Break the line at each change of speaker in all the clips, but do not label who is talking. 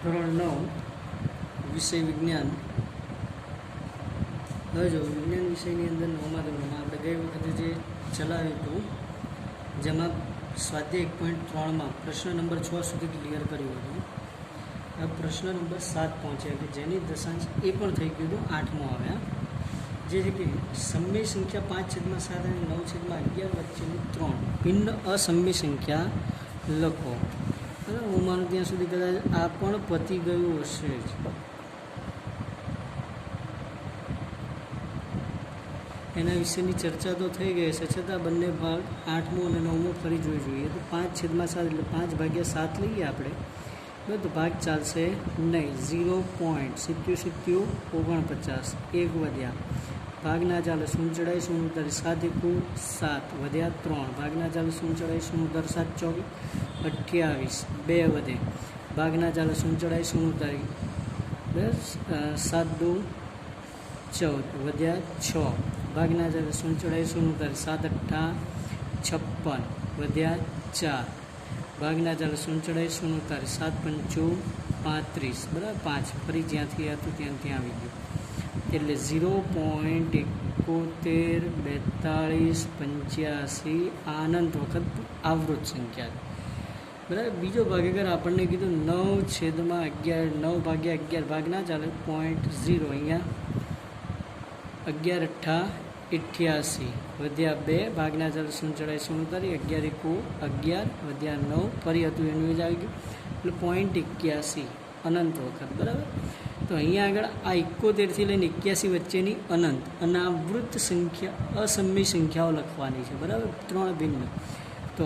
ધોરણ 9 વિષય વિજ્ઞાન। હવે જો વિજ્ઞાન વિષયની અંદર 9મા ધોરણમાં આપણે ગઈ વખતે જે ચલાવ્યું હતું જેમાં સ્વાધ્યાય 1.3માં પ્રશ્ન નંબર 6 સુધી ક્લિયર કર્યું હતું। હવે પ્રશ્ન નંબર 7 પહોંચ્યા કે જેની દશાંશ એ પણ થઈ ગયું હતું 8મો આવ્યા, જે છે કે સમય સંખ્યા 5/7 અને 9/11 વચ્ચેની 3 ભિન્ન અસમય સંખ્યા લખો। બરાબર, હું માનું ત્યાં સુધી કદાચ આ પણ પતી ગયું હશે જ। એના વિશેની ચર્ચા તો થઈ ગઈ છે, છતાં બંને ભાગ 8મો અને 9મો ફરી જોઈ જોઈએ તો 5/7 એટલે 5/7 લઈએ આપણે, બધું ભાગ ચાલશે નહીં। 0.7749 1 વધ્યા, ભાગના ચાલે 0 ચડાઈ 0 ઉતારી 7 × 7 વધ્યા 3, ભાગના ચાલે 0 ચડાઈ 0 ઉતારી 7 × 28 2 વધે, ભાગના ચાલે 0 ચડાઈ 0 ઉતારી 7 × 2 14 વધ્યા 6, ભાગના ચાલે 0 ચડાઈ 0 ઉતારી 7 × 8 56 વધ્યા 4, ભાગના ચાલે 0 ચડાઈ 0 ઉતારી 7 × 5 35 બરાબર 5, ફરી જ્યાંથી હતું ત્યાં આવી ગયું એટલે 0.714285 આનંત વખત આવૃત સંખ્યા બરાબર। બીજો ભાગ અગર આપણને કીધું 9/11 9/11 ભાગના ચાલે 0.0 અહીંયા 11 × 8 88 વધ્યા 2, ભાગના ચાલે 0 ચડાઈ 0 ઉતારી 11 × 11 વધ્યા 9, ફરી હતું એનું જ આવી ગયું એટલે 0.81 અનંત વખત બરાબર। તો અહીંયા આગળ આ 71 થી લઈને 81 વચ્ચેની અનંત અનાવૃત સંખ્યા અસમય સંખ્યાઓ લખવાની છે બરાબર, 3 ભિન્ન। તો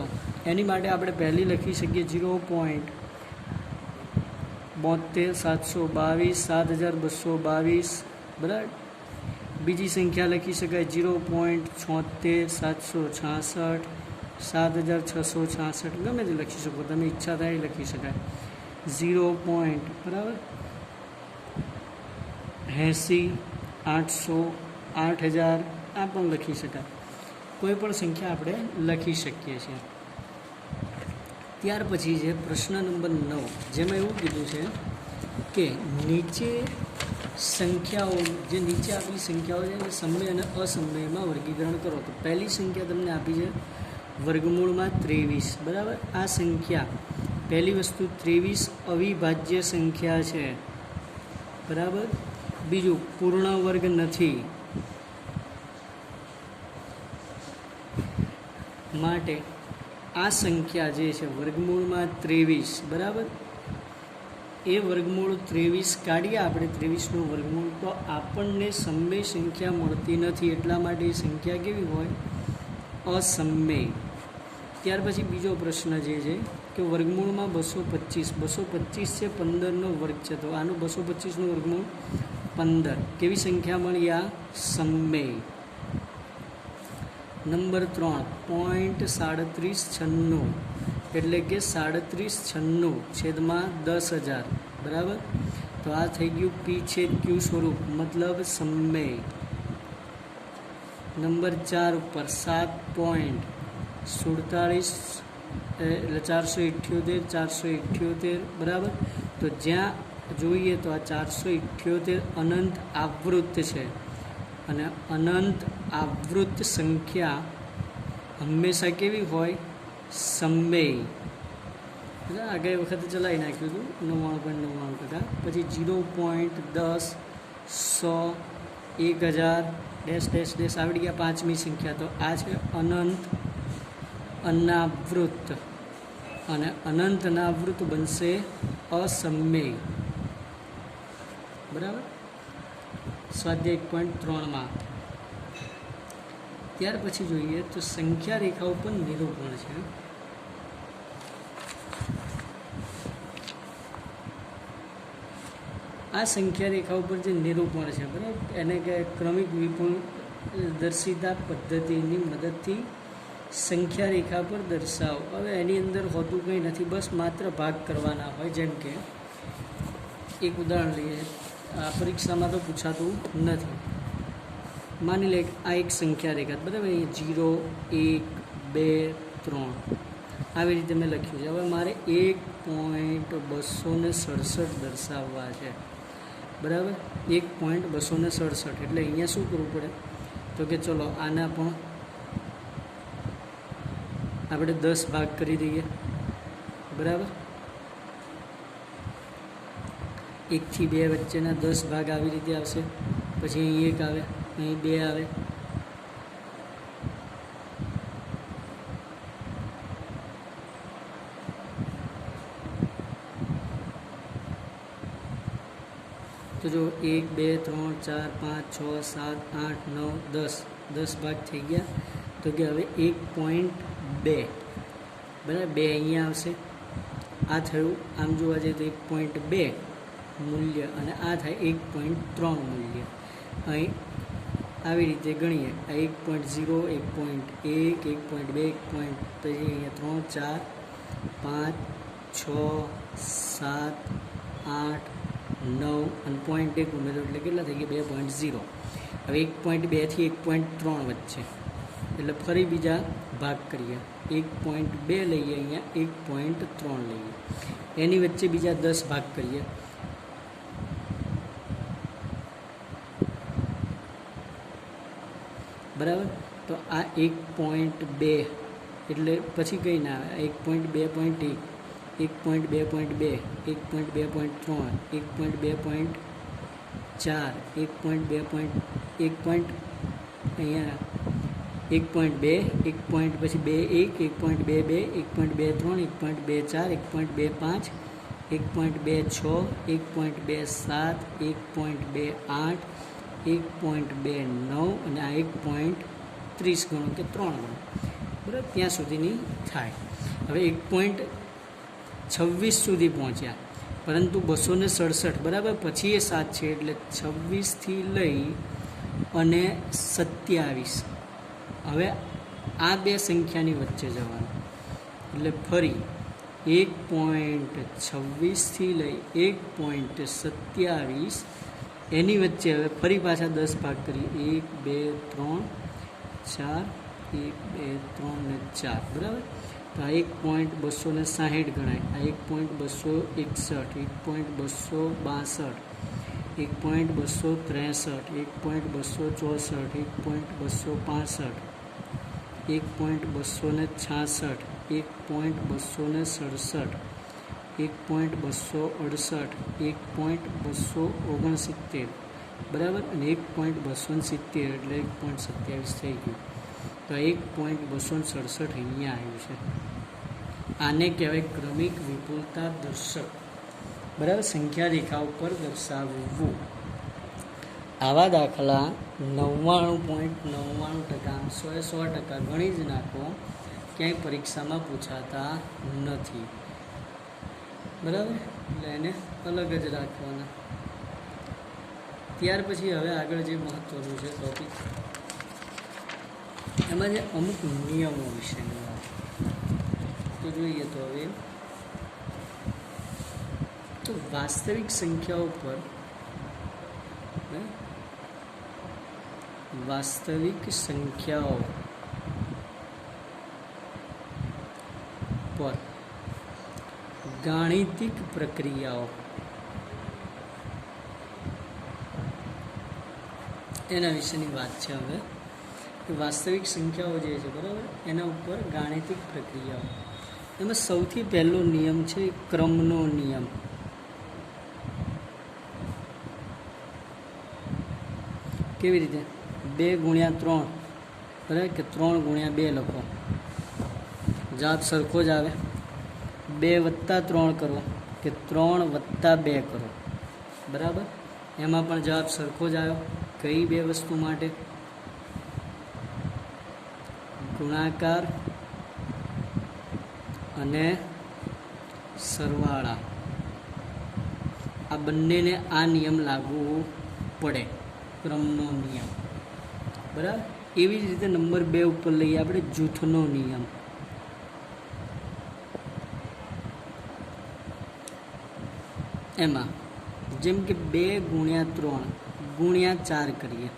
એની માટે આપણે પહેલી લખી શકીએ 0.72 722 7222 બરાબર। બીજી સંખ્યા લખી શકાય 0.76 766 7666 ગમે તે લખી શકો તમે, ઈચ્છા થાય લખી શકાય 0. બરાબર 80 800 8000 આ પણ લખી શકાય, કોઈ પણ સંખ્યા આપણે લખી શકીએ છીએ। ત્યાર પછી છે પ્રશ્ન નંબર 9, જેમાં એવું કીધું છે કે નીચે સંખ્યાઓ જે નીચે આપેલી સંખ્યાઓ છે એ સમય અને અસમયમાં વર્ગીકરણ કરો। તો પહેલી સંખ્યા તમને આપી છે વર્ગમૂળમાં 23 બરાબર। આ સંખ્યા પહેલી વસ્તુ 23 અવિભાજ્ય સંખ્યા છે બરાબર। બીજું પૂર્ણ વર્ગ નથી, માટે આ સંખ્યા જે છે વર્ગમૂળમાં 23 બરાબર, એ વર્ગમૂળ 23 કાઢીએ આપણે 23નું વર્ગમૂળ તો આપણને સમય સંખ્યા મળતી નથી, એટલા માટે એ સંખ્યા કેવી હોય અસમય। ત્યાર પછી બીજો પ્રશ્ન જે છે કે વર્ગમૂળમાં 225 છે 15નો વર્ગ છે, તો આનું 225નું વર્ગમૂળ 15 કેવી સંખ્યા મળી આ સમય। નંબર 3 0.3796 એટલે કે 3796/10,000 બરાબર। તો આ થઈ ગયું P/Q સ્વરૂપ મતલબ સમય। નંબર 4 ઉપર 7.47 એટલે 478 બરાબર। તો જ્યાં જોઈએ તો આ 478 અનંત આવૃત છે, અને અનંત આવૃત સંખ્યા હંમેશા કેવી હોય સમય। આગળ વખતે ચલાવી નાખ્યું હતું 99.99%। પછી 0.10 100 1000 આવડી ગયા 5મી સંખ્યા, તો આ છે અનંત અનાવૃત, અને અનંત અનાવૃત બનશે અસમય બરાબર સ્વાધ્યાય 1.3માં। ત્યાર પછી જોઈએ તો સંખ્યા રેખા ઉપર નિરૂપણ છે। આ સંખ્યા રેખા ઉપર જે નિરૂપણ છે બરાબર, એને કે ક્રમિક વિપુલ દર્શિતા પદ્ધતિની મદદથી સંખ્યા રેખા પર દર્શાવો। હવે એની અંદર હોતું કંઈ નથી, બસ માત્ર ભાગ કરવાના હોય। જેમ કે એક ઉદાહરણ લઈએ, આ પરીક્ષામાં તો પૂછાતું નથી, માની લે આ એક સંખ્યા રેખા બરાબર, 0 1 2 3 આવી રીતે મેં લખ્યું છે. હવે મારે 1.267 દર્શાવવા છે, બરાબર. 1.267 એટલે અહીંયા શું કરવું પડે તો કે ચલો આના પણ આપણે 10 ભાગ કરી દઈએ, બરાબર. 1 થી 2 વચ્ચેના 10 ભાગ આવી રીતે આવશે. પછી અહીં 1 આવે, અહીં 2 આવે, તો જો 1 2 3 4 5 6 7 8 9 10 10 ભાગ થઈ ગયા. તો કે હવે 1.2 બરાબર, 2 અહીંયા આવશે. આ થયું, આમ જોવા જઈએ તો 1.2 મૂલ્ય અને આ થાય 1.3 મૂલ્ય. અહીં આવી રીતે ગણીએ, આ 1.0 1.1 1.2 પછી અહીંયા 3 4 5 6 7 8 9 અને 0.1 ઉમેરો એટલે કેટલા થઈ ગયા 2.0. હવે 1.2 થી 1.3 વચ્ચે એટલે ફરી બીજા ભાગ કરીએ. 1.2 લઈએ, અહીંયા 1.3 લઈએ, એની વચ્ચે બીજા 10 ભાગ કરીએ. બરાબર. તો આ 1.2 એટલે પછી કંઈ ના આવે. 1.2.1 1.2.2 1.2.3 1.2.4 1.2. અહીંયા 1.2 1. પછી 2 1 1.22 1.23 1.24 1.25 1.26 1.27 1.28 1.29 અને આ 1.30 ગણો કે 3 ગણો, બરાબર. ત્યાં સુધીની થાય. હવે 1.26 સુધી પહોંચ્યા, પરંતુ 267 બરાબર પછી એ 7 છે એટલે 26થી લઈ અને 27. હવે આ બે સંખ્યાની વચ્ચે જવાનું એટલે ફરી 1.26 થી લઈ 1.27 એની વચ્ચે હવે ફરી પાછા 10 ભાગ કરીએ. 1 2 3 4 1 2 3 ને 4 બરાબર. તો આ 1.260 ગણાય, આ 1.261 1.262 1.263 1.264 1.265 1.266 1.267 1.268 1.269 બરાબર અને 1.270 એટલે 1.27 થઈ ગયું. તો 1.267 અહીંયા આવ્યું છે. આને કહેવાય ક્રમિક વિપુલતા દર્શક, બરાબર. સંખ્યા રેખા ઉપર દર્શાવવું. આવા દાખલા 99.99% 100% ગણી જ નાખો, ક્યાંય પરીક્ષામાં પૂછાતા નથી, બરાબર. એટલે એને અલગ જ રાખવાના. ત્યાર પછી હવે આગળ જે મહત્વનું છે ટોપિક, એમાં જે અમુક નિયમો વિશેની વાત તો જોઈએ. તો હવે તો વાસ્તવિક સંખ્યાઓ પર ગાણિતિક પ્રક્રિયાઓ એના વિશેની વાત છે. હવે વાસ્તવિક સંખ્યાઓ જે છે, બરાબર, એના ઉપર ગાણિતિક પ્રક્રિયાઓ. એમાં સૌથી પહેલો નિયમ છે ક્રમનો નિયમ. કેવી રીતે? 2 × 3 બરાબર કે 3 × 2 લખો, જવાબ સરખો જ આવે. 2 + 3 કરો કે 3 + 2 કરો, બરાબર. એમાં પણ જવાબ સરખો જ આવ્યો. કઈ બે વસ્તુ માટે? ગુણાકાર અને સરવાળા. આ બંનેને આ નિયમ લાગુ પડે, ક્રમનો નિયમ, બરાબર. એવી જ રીતે નંબર 2 ઉપર લઈએ આપણે જૂથનો નિયમ. એમાં જેમ કે 2 × 3 × 4 કરીએ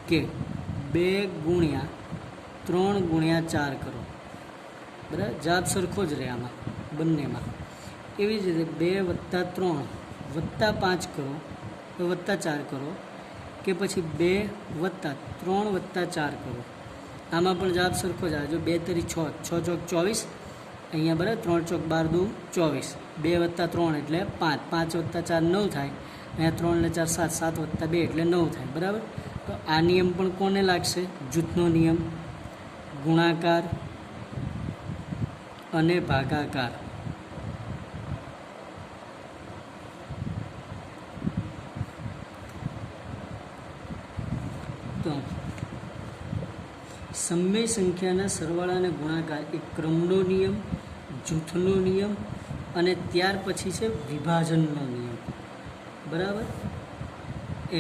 કે 2 × 3 × 4 કરો બરાબર, જવાબ સરખો જ રહે આમાં બંનેમાં. એવી જ રીતે 2 + 3 + 5 કરો તો +4 કરો, કે પછી 2 + 3 + 4 કરો, આમાં પણ જવાબ સરખો જ આવે. જો 2 તરી 6, 6 ચોક 24, અહીંયા બરાબર 3 ચોક 12 દુ 24, 2 + 3 એટલે 5, 5 + 4 9 થાય, અહીંયા 3 ને 4 7, 7 + 2 એટલે 9 થાય. બરાબર, તો આ નિયમ પણ કોને લાગશે? જૂથનો નિયમ, ગુણાકાર અને ભાગાકાર. તો સમય સંખ્યાના સરવાળા અને ગુણાકાર એ ક્રમનો નિયમ, જૂથનો નિયમ અને ત્યાર પછી છે વિભાજનનો નિયમ. બરાબર,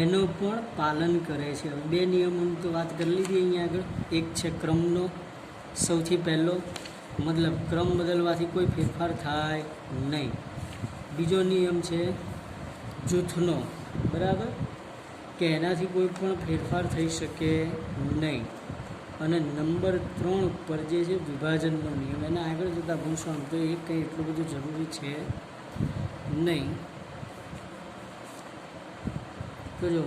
એનો પણ પાલન કરે છે. હવે 2 નિયમોની તો વાત કરી લીધી અહીંયા આગળ. એક છે ક્રમનો, સૌથી પહેલો, મતલબ ક્રમ બદલવાથી કોઈ ફેરફાર થાય નહીં. બીજો નિયમ છે જૂથનો, બરાબર, કે એનાથી કોઈ પણ ફેરફાર થઈ શકે નહીં. અને નંબર 3 ઉપર જે છે વિભાજનનો નિયમ, એને આગળ જતાં ભણશો તો એ કંઈ એટલું બધું જરૂરી છે નહીં. તો જો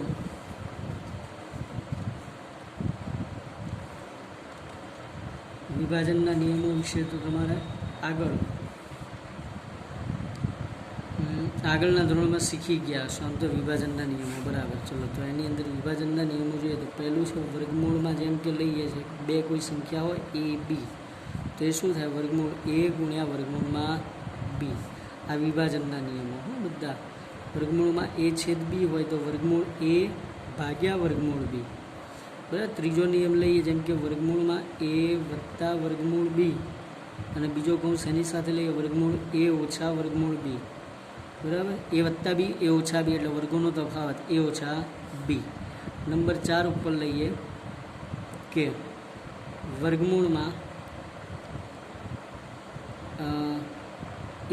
વિભાજનના નિયમો વિશે તો તમારે આગળના ધોરણમાં શીખી ગયા હશો આમ તો વિભાજનના નિયમો. બરાબર, ચલો તો એની અંદર વિભાજનના નિયમો જોઈએ તો પહેલું છે વર્ગમૂળમાં, જેમ કે લઈએ છીએ 2 કોઈ સંખ્યા હોય a b, તો એ શું થાય? વર્ગમૂળ a ગુણ્યા વર્ગમૂળમાં b. આ વિભાજનના નિયમો બધા. વર્ગમૂળમાં a છેદ b હોય તો વર્ગમૂળ a ભાગ્યા વર્ગમૂળ b. બરાબર, ત્રીજો નિયમ લઈએ, જેમ કે વર્ગમૂળમાં a વત્તા વર્ગમૂળ b, અને બીજો કૌંસ એની સાથે લઈએ વર્ગમૂળ a ઓછા વર્ગમૂળ b. બરાબર, a વત્તા b, a ઓછા b એટલે વર્ગોનો તફાવત a ઓછા b. નંબર 4 ઉપર લઈએ કે વર્ગમૂળમાં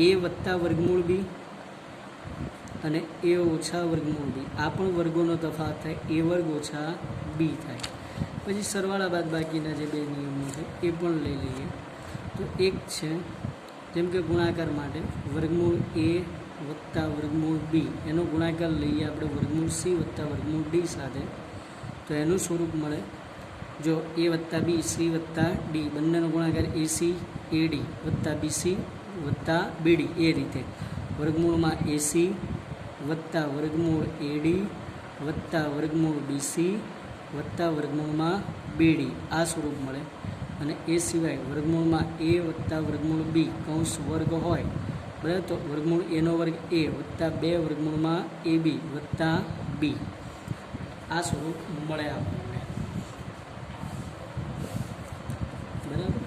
a વત્તા વર્ગમૂળ b અને a ઓછા વર્ગમૂળ b. આ પણ વર્ગોનો તફાવત થાય, a વર્ગ ઓછા b થાય. પછી સરવાળા બાદ બાકીના જે 2 નિયમો છે એ પણ લઈ લઈએ. તો એક છે જેમ કે ગુણાકાર માટે વર્ગમૂળ a વત્તા વર્ગમૂળ b, એનો ગુણાકાર લઈએ આપણે વર્ગમૂળ c વત્તા વર્ગમૂળ d સાથે, તો એનું સ્વરૂપ મળે જો a વત્તા b c વત્તા d, બંનેનો ગુણાકાર ac ad વત્તા bc વત્તા bd. એ રીતે વર્ગમૂળમાં ac વત્તા વર્ગમૂળ ad વત્તા વર્ગમૂળ bc વત્તા વર્ગમૂળમાં bd, આ સ્વરૂપ મળે. અને એ સિવાય વર્ગમૂળમાં a વત્તા વર્ગમૂળ b કૌંસ વર્ગ હોય, બરાબર, તો વર્ગમૂળ એનો વર્ગ a વત્તા 2 વર્ગમૂળમાં ab વત્તા b, આ સ્વરૂપ મળે આપણને. બરાબર,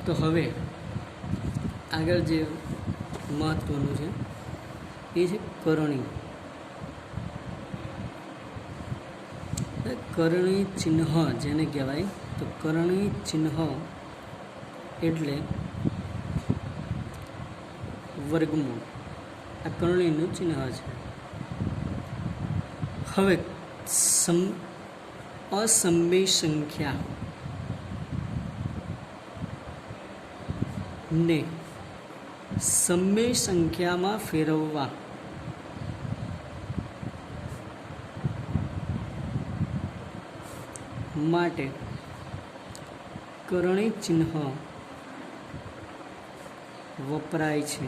તો હવે આગળ જે મહત્વનું છે એ છે કરણી. કરણી ચિહ્ન જેને કહેવાય, તો કરણી ચિહ્ન એટલે વર્ગમૂળ. આ કરણીનું ચિહ્ન છે. હવે અસમય સંખ્યા ને સમય સંખ્યામાં ફેરવવા માટે કરણી ચિહ્ન વપરાય છે.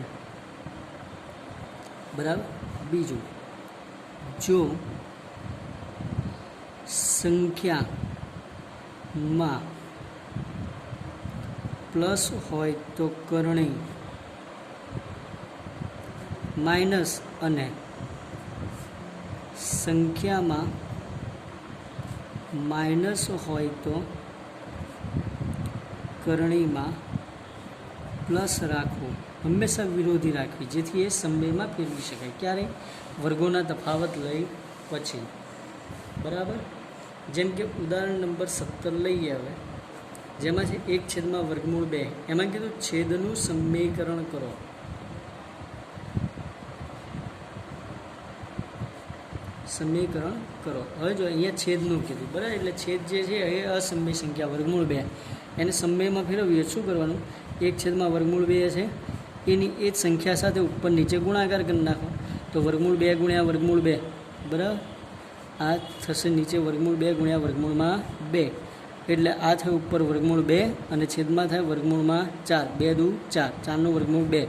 બરાબર, બીજું, જો સંખ્યામાં પ્લસ હોય તો કરણી, માઇનસ અને સંખ્યામાં માઇનસ હોય તો કરણીમાં પ્લસ રાખવું, હંમેશા વિરોધી રાખવી, જેથી એ સમયમાં ફેરવી શકાય. ક્યારે? વર્ગોના તફાવત લઈ પછી. બરાબર, જેમ કે ઉદાહરણ નંબર 17 લઈએ હવે, જેમાં છે 1/2, એમાં કીધું છેદનું સમયકરણ કરો. સમીકરણ કરો. હવે જો અહીંયા છેદનું કીધું, બરાબર, એટલે છેદ જે છે એ અસમય સંખ્યા વર્ગમૂળ 2, એને સમયમાં ફેરવીએ શું કરવાનું, 1/√2 છે એની એ જ સંખ્યા સાથે ઉપર નીચે ગુણાકાર કરી નાખો. તો √2 ગુણ્યા √2 બરાબર, આ થશે નીચે √2 ગુણ્યા √2 એટલે આ થયું ઉપર √2 અને છેદમાં થાય √4. 2 દુ 4, 4/2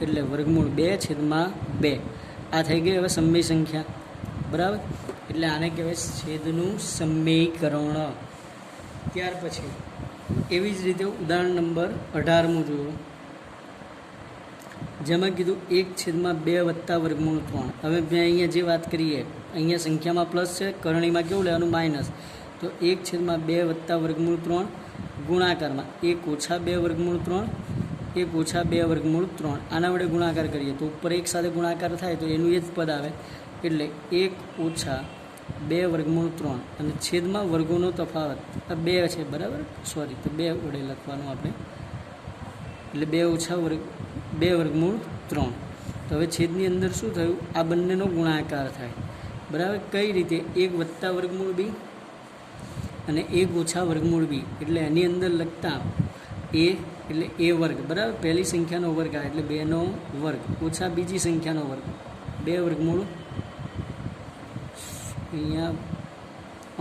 એટલે √2/2. આ થઈ ગઈ હવે સમય સંખ્યા બરાબર. એટલે આને કહેવાય છેદનું સમયકરણ. ત્યાર પછી એવી જ રીતે ઉદાહરણ નંબર 18 જુઓ, જેમાં કીધું 1/2 + √3. હવે મેં અહીંયા જે વાત કરીએ, અહીંયા સંખ્યામાં પ્લસ છે, કરણીમાં કેવું લેવાનું માઇનસ. તો 1/2 + √3 ગુણાકારમાં 1 - 2 √3, 1 - 2 √3. આના વડે ગુણાકાર કરીએ તો ઉપર એક સાથે ગુણાકાર થાય તો એનું એ જ પદ આવે. એટલે 1 - 2 √3 અને છેદમાં વર્ગોનો તફાવત આ 2 છે બરાબર, સોરી, તો 2 વડે લખવાનું આપણે. એટલે 2 - 2 √3. તો હવે છેદની અંદર શું થયું, આ બંનેનો ગુણાકાર થાય બરાબર. કઈ રીતે, 1 + √2 અને 1 - √2. એટલે એની અંદર લખતા a એટલે a² બરાબર, પહેલી સંખ્યાનો વર્ગ આવે એટલે 2નો વર્ગ ઓછા બીજી સંખ્યાનો વર્ગ 2 √ અહીંયા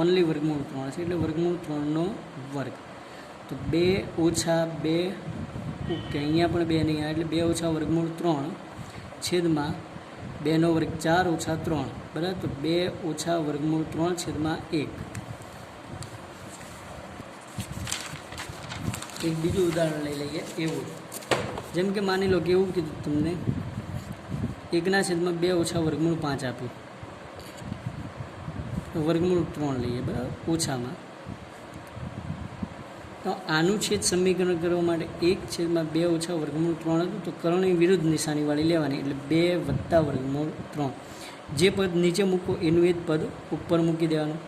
ઓનલી √3 છે એટલે √3નો વર્ગ. તો 2 - 2 ઓકે, અહીંયા પણ 2 નહીં આવે એટલે 2 - √3 છેદમાં 2નો વર્ગ 4 - 3 બરાબર. તો 2 - √3 છેદમાં 1. એક બીજું ઉદાહરણ લઈ લઈએ એવું, જેમ કે માની લો કે એવું કીધું તમને 1/2 - √5 આપ્યું, તો √3 લઈએ બરાબર ઓછામાં. તો આનું છેદ સમીકરણ કરવા માટે 1/2 - √3 હતું તો કરણી વિરુદ્ધ નિશાનીવાળી લેવાની. એટલે 2 + √3. જે પદ નીચે મૂકો એનું એ જ પદ ઉપર મૂકી દેવાનું.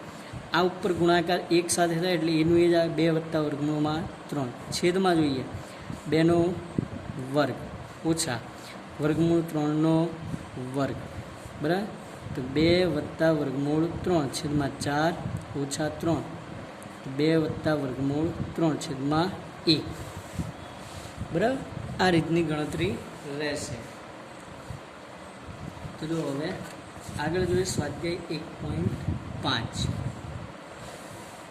આ ઉપર ગુણાકાર એક સાથે થાય એટલે એનું એ જ આવે 2 + √3. છેદમાં જોઈએ 2નો વર્ગ ઓછા √3નો વર્ગ બરાબર. તો 2 + √3 છેદમાં 4 ઓછા 3. 2 + √3 છેદમાં 1 બરાબર. આ રીતની ગણતરી રહેશે. તો જો હવે આગળ જોઈએ સ્વાધ્યાય 1.5.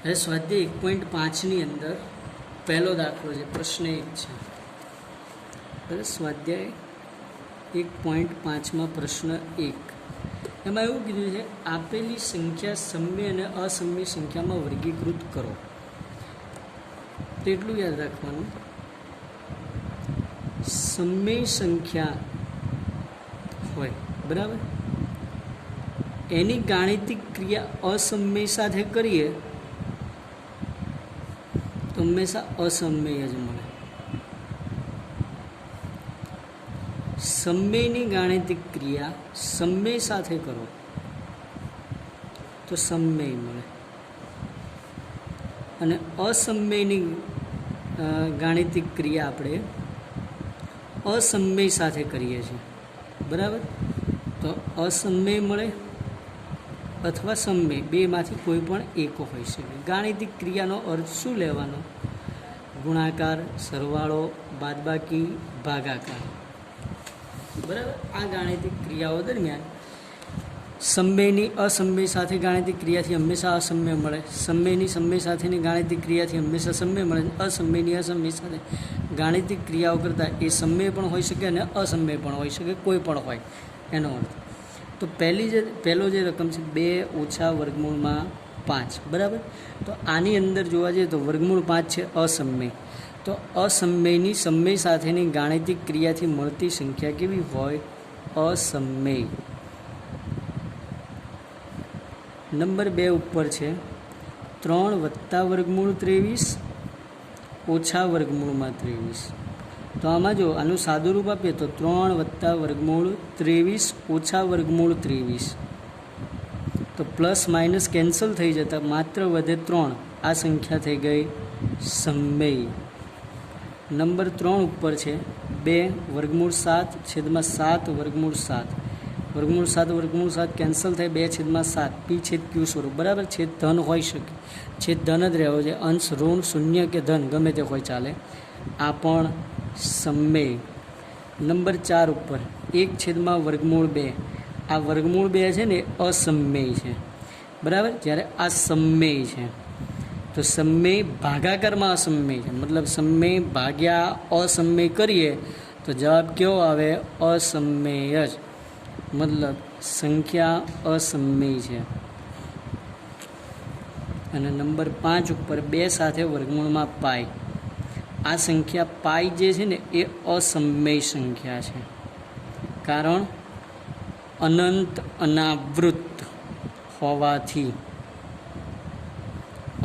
હવે સ્વાધ્યાય 1.5ની અંદર પહેલો દાખલો છે, પ્રશ્ન 1 છે બરાબર. સ્વાધ્યાય 1.5માં પ્રશ્ન 1, એમાં એવું કીધું છે આપેલી સંખ્યા સમય અને અસમય સંખ્યામાં વર્ગીકૃત કરો. તો એટલું યાદ રાખવાનું, સમય સંખ્યા હોય બરાબર, એની ગાણિતિક ક્રિયા અસમય સાથે કરીએ તો હંમેશા અસમય જ મળે. સમયની ગાણિતિક ક્રિયા સમય સાથે કરો તો સમય મળે, અને અસમયની ગાણિતિક ક્રિયા આપણે અસમય સાથે કરીએ છીએ બરાબર. તો અસમય મળે અથવા સમય, બેમાંથી કોઈ પણ એક હોઈ શકે. ગાણિતિક ક્રિયાનો અર્થ શું લેવાનો, ગુણાકાર, સરવાળો, બાદબાકી, ભાગાકાર બરાબર. આ ગાણિતિક ક્રિયાઓ દરમિયાન સમયની અસમય સાથે ગાણિતિક ક્રિયાથી હંમેશા અસમય મળે, સમયની સમય સાથેની ગાણિતિક ક્રિયાથી હંમેશા સમય મળે, અસમયની અસમય સાથે ગાણિતિક ક્રિયાઓ કરતાં એ સમય પણ હોઈ શકે અને અસમય પણ હોઈ શકે, કોઈ પણ હોય એનો અર્થ. તો પહેલો જે રકમ છે 2 - √5 બરાબર. તો આની અંદર જોવા જઈએ તો √5 છે અસમય. તો અસમયની સમય સાથેની ગાણિતિક ક્રિયાથી મળતી સંખ્યા કેવી હોય, અસમય. નંબર 2 ઉપર છે 3 + √23 ઓછા √23. તો આમાં જો આનું સાદું રૂપ આપીએ તો 3 + √23 ઓછા √23. તો પ્લસ માઇનસ કેન્સલ થઈ જતા માત્ર વધે 3. આ સંખ્યા થઈ ગઈ સમય. નંબર 3 ઉપર છે 2 √ 7 છેદમાં 7 √ 7. વર્ગમૂળ 7 કેન્સલ થાય, 2/7 p/q સ્વરૂપ, બરાબર. છેદ ધન હોઈ શકે, છેદ ધન જ રહેવો છે, અંશ ઋણ શૂન્ય કે ધન ગમે તે હોય ચાલે. આ પણ સમમેય. નંબર 4 ઉપર 1/2. આ વર્ગમૂળ 2 છે ને અસમમેય છે, બરાબર. જ્યારે આ સમમેય છે તો સમમેય ભાગાકારમાં અસમમેય છે, મતલબ સમમેય ભાગ્યા અસમમેય કરીએ તો જવાબ કેવો આવે? અસમમેય જ, મતલબ સંખ્યા અસમમેય છે. અને નંબર 5 ઉપર 2 સાથે વર્ગમૂળમાં પાઈ. આ સંખ્યા પાઈ જે છે ને એ અસમમેય સંખ્યા છે, કારણ અનંત અનાવૃત્ત હોવાથી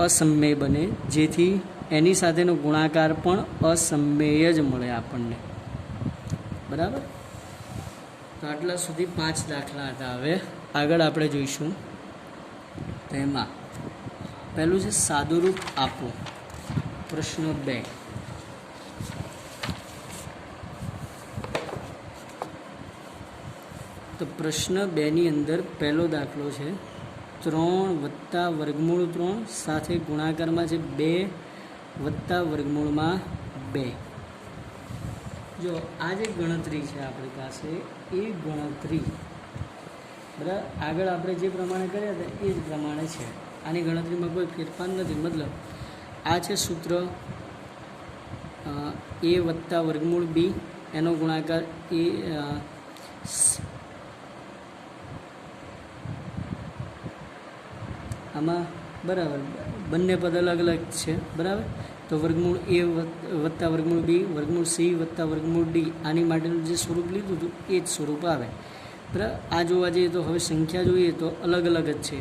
અસમમેય બને, જેથી એની સાથેનો ગુણાકાર પણ અસમમેય જ મળે આપણને, બરાબર. તો આટલા સુધી 5 દાખલા હતા. હવે આગળ આપણે જોઈશું. તો એમાં પહેલું છે સાદુરૂપ આપો. પ્રશ્ન 2. તો પ્રશ્ન 2ની અંદર પહેલો દાખલો છે 3 + વર્ગમૂળ 3 સાથે ગુણાકારમાં છે 2 + વર્ગમૂળમાં 2. જો આ જે ગણતરી છે આપણી પાસે એ ગણતરી, બરાબર, આગળ આપણે જે પ્રમાણે કર્યા હતા એ જ પ્રમાણે છે. આની ગણતરીમાં કોઈ ફેરફાર નથી. મતલબ આ છે સૂત્ર a + વર્ગમૂળ b, એનો ગુણાકાર એ આમાં, બરાબર, બંને પદ અલગ અલગ છે, બરાબર. તો વર્ગમૂળ a + વર્ગમૂળ b, વર્ગમૂળ c + વર્ગમૂળ d, આની માટેનું જે સ્વરૂપ લીધું હતું એ જ સ્વરૂપ આવે, બરાબર. આ જોવા જઈએ તો હવે સંખ્યા જોઈએ તો અલગ અલગ જ છે.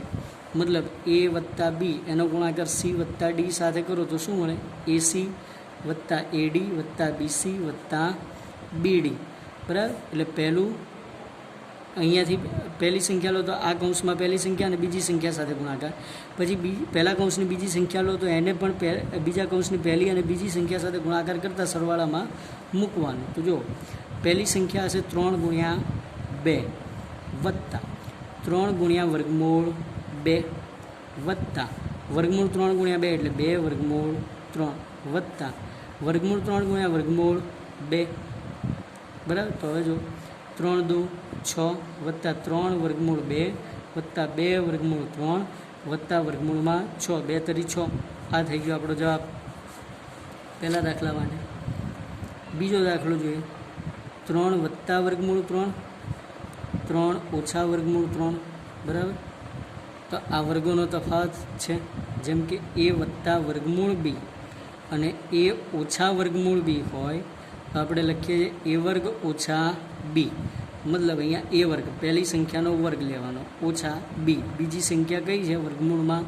મતલબ a + b એનો ગુણાકાર c + d સાથે કરો તો શું મળે? ac + ad + bc + bd, બરાબર. એટલે પહેલું અહીંયાથી પહેલી સંખ્યા લો તો આ કૌંસમાં પહેલી સંખ્યા અને બીજી સંખ્યા સાથે ગુણાકાર, પછી પહેલા કૌંસની બીજી સંખ્યા લો તો એને પણ બીજા કૌંસની પહેલી અને બીજી સંખ્યા સાથે ગુણાકાર કરતાં સરવાળામાં મૂકવાનું. તો જો પહેલી સંખ્યા હશે 3 × 2 વત્તા 3 × વર્ગમૂળ 2 વત્તા વર્ગમૂળ 3 × 2 એટલે 2 વર્ગમૂળ 3 વત્તા વર્ગમૂળ 3 × વર્ગમૂળ 2, બરાબર. તો હવે જો 3 × 2 = 6 વત્તા 3 વર્ગમૂળ 2 વત્તા 2 વર્ગમૂળ 3 વત્તા વર્ગમૂળમાં 6, 2 × 6. આ થઈ ગયો આપણો જવાબ પહેલા દાખલા માટે. બીજો દાખલો જોઈએ. 3 + વર્ગમૂળ 3, 3 - વર્ગમૂળ 3, બરાબર. તો આ વર્ગોનો તફાવત છે. જેમ કે a + વર્ગમૂળ b અને a - વર્ગમૂળ b હોય તો આપણે લખીએ a² - b, મતલબ અહીંયા a² પહેલી સંખ્યાનો વર્ગ લેવાનો, ઓછા b બીજી સંખ્યા કઈ છે વર્ગમૂળમાં